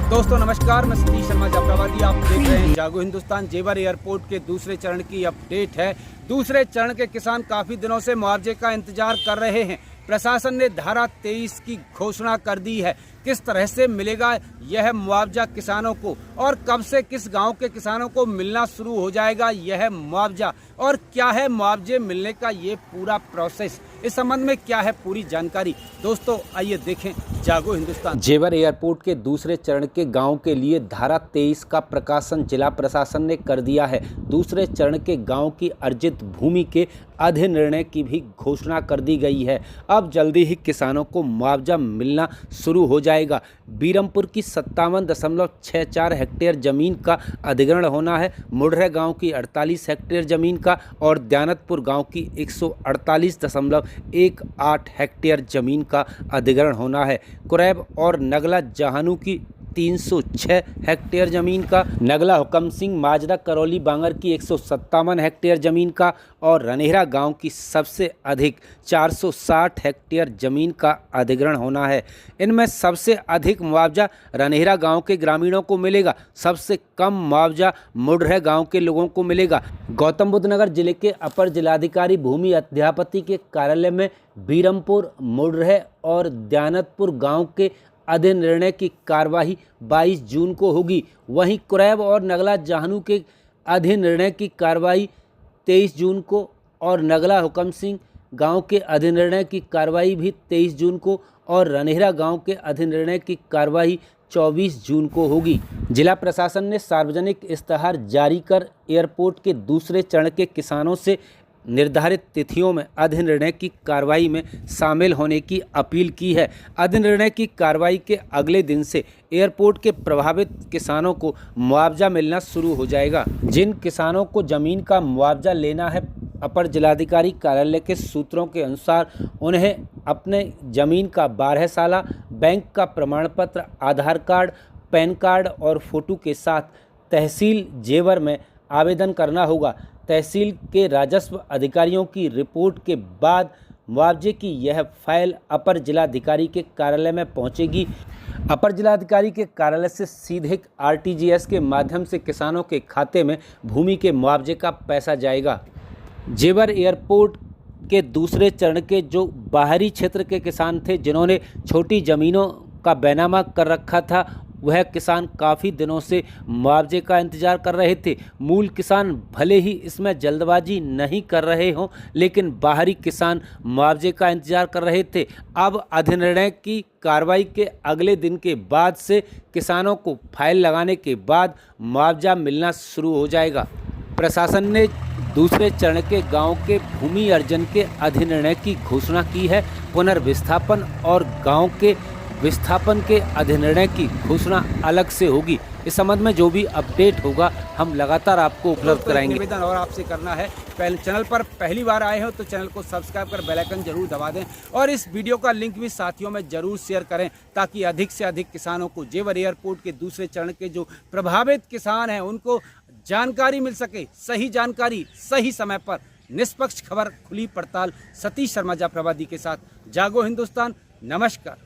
दोस्तों नमस्कार, मैं सतीश शर्मा जाफराबादी। आप देख रहे हैं जागो हिंदुस्तान। जेवर एयरपोर्ट के दूसरे चरण की अपडेट है। दूसरे चरण के किसान काफ़ी दिनों से मुआवजे का इंतजार कर रहे हैं। प्रशासन ने धारा 23 की घोषणा कर दी है। किस तरह से मिलेगा यह मुआवजा किसानों को और कब से किस गांव के किसानों को मिलना शुरू हो जाएगा यह मुआवजा, और क्या है मुआवजे मिलने का ये पूरा प्रोसेस, इस संबंध में क्या है पूरी जानकारी। दोस्तों आइए देखें जागो हिंदुस्तान। जेवर एयरपोर्ट के दूसरे चरण के गांव के लिए धारा 23 का प्रकाशन जिला प्रशासन ने कर दिया है। दूसरे चरण के गांव की अर्जित भूमि के अधिनिर्णय की भी घोषणा कर दी गई है। अब जल्दी ही किसानों को मुआवजा मिलना शुरू हो जाएगा। बीरमपुर की 57.64 हेक्टेयर जमीन का अधिग्रहण होना है। मुढ़रे गांव की 48 हेक्टेयर जमीन का और दयानतपुर गांव की 148.18 हेक्टेयर जमीन का अधिग्रहण होना है। कुरैब और नगला जहानू की 306 हेक्टेयर जमीन का, नगला हुकम सिंह माजरा करौली बांगर की 157 हेक्टेयर जमीन का और रनेहरा गांव की सबसे अधिक 460 हेक्टेयर जमीन का अधिग्रहण होना है। इनमें सबसे अधिक मुआवजा रनेहरा गांव के ग्रामीणों को मिलेगा। सबसे कम मुआवजा मुढ़रे गांव के लोगों को मिलेगा। गौतम बुद्ध नगर जिले के अपर जिलाधिकारी भूमि अध्यापति के कार्यालय में बीरमपुर, मुढ़रे और दयानतपुर गांव के अधिनिर्णय की कार्यवाही 22 जून को होगी। वहीं कुरैब और नगला जहानू के अधिनिर्णय की कार्यवाही 23 जून को और नगला हुकम सिंह गांव के अधिनिर्णय की कार्यवाही भी 23 जून को और रनेहरा गांव के अधिनिर्णय की कार्यवाही 24 जून को होगी। जिला प्रशासन ने सार्वजनिक इश्तहार जारी कर एयरपोर्ट के दूसरे चरण के किसानों से निर्धारित तिथियों में अधिनिर्णय की कार्रवाई में शामिल होने की अपील की है। अधिनिर्णय की कार्रवाई के अगले दिन से एयरपोर्ट के प्रभावित किसानों को मुआवजा मिलना शुरू हो जाएगा। जिन किसानों को जमीन का मुआवजा लेना है, अपर जिलाधिकारी कार्यालय के सूत्रों के अनुसार उन्हें अपने जमीन का 12 साला बैंक का प्रमाण पत्र, आधार कार्ड, पैन कार्ड और फोटो के साथ तहसील जेवर में आवेदन करना होगा। तहसील के राजस्व अधिकारियों की रिपोर्ट के बाद मुआवजे की यह फाइल अपर जिलाधिकारी के कार्यालय में पहुंचेगी। अपर जिलाधिकारी के कार्यालय से सीधे आरटीजीएस के माध्यम से किसानों के खाते में भूमि के मुआवजे का पैसा जाएगा। जेवर एयरपोर्ट के दूसरे चरण के जो बाहरी क्षेत्र के किसान थे, जिन्होंने छोटी ज़मीनों का बैनामा कर रखा था, वह किसान काफ़ी दिनों से मुआवजे का इंतज़ार कर रहे थे। मूल किसान भले ही इसमें जल्दबाजी नहीं कर रहे हों, लेकिन बाहरी किसान मुआवजे का इंतज़ार कर रहे थे। अब अधिनिर्णय की कार्रवाई के अगले दिन के बाद से किसानों को फाइल लगाने के बाद मुआवजा मिलना शुरू हो जाएगा। प्रशासन ने दूसरे चरण के गांव के भूमि अर्जन के अधिनिर्णय की घोषणा की है। पुनर्विस्थापन और गांव के विस्थापन के अधिनिर्णय की घोषणा अलग से होगी। इस संबंध में जो भी अपडेट होगा हम लगातार आपको उपलब्ध कराएंगे। निवेदन और आपसे करना है, पहले चैनल पर पहली बार आए हो तो चैनल को सब्सक्राइब कर बेल आइकन जरूर दबा दें और इस वीडियो का लिंक भी साथियों में जरूर शेयर करें, ताकि अधिक से अधिक किसानों को जेवर एयरपोर्ट के दूसरे चरण के जो प्रभावित किसान हैं उनको जानकारी मिल सके। सही जानकारी सही समय पर, निष्पक्ष खबर, खुली पड़ताल। सतीश शर्मा जाफराबादी के साथ जागो हिंदुस्तान। नमस्कार।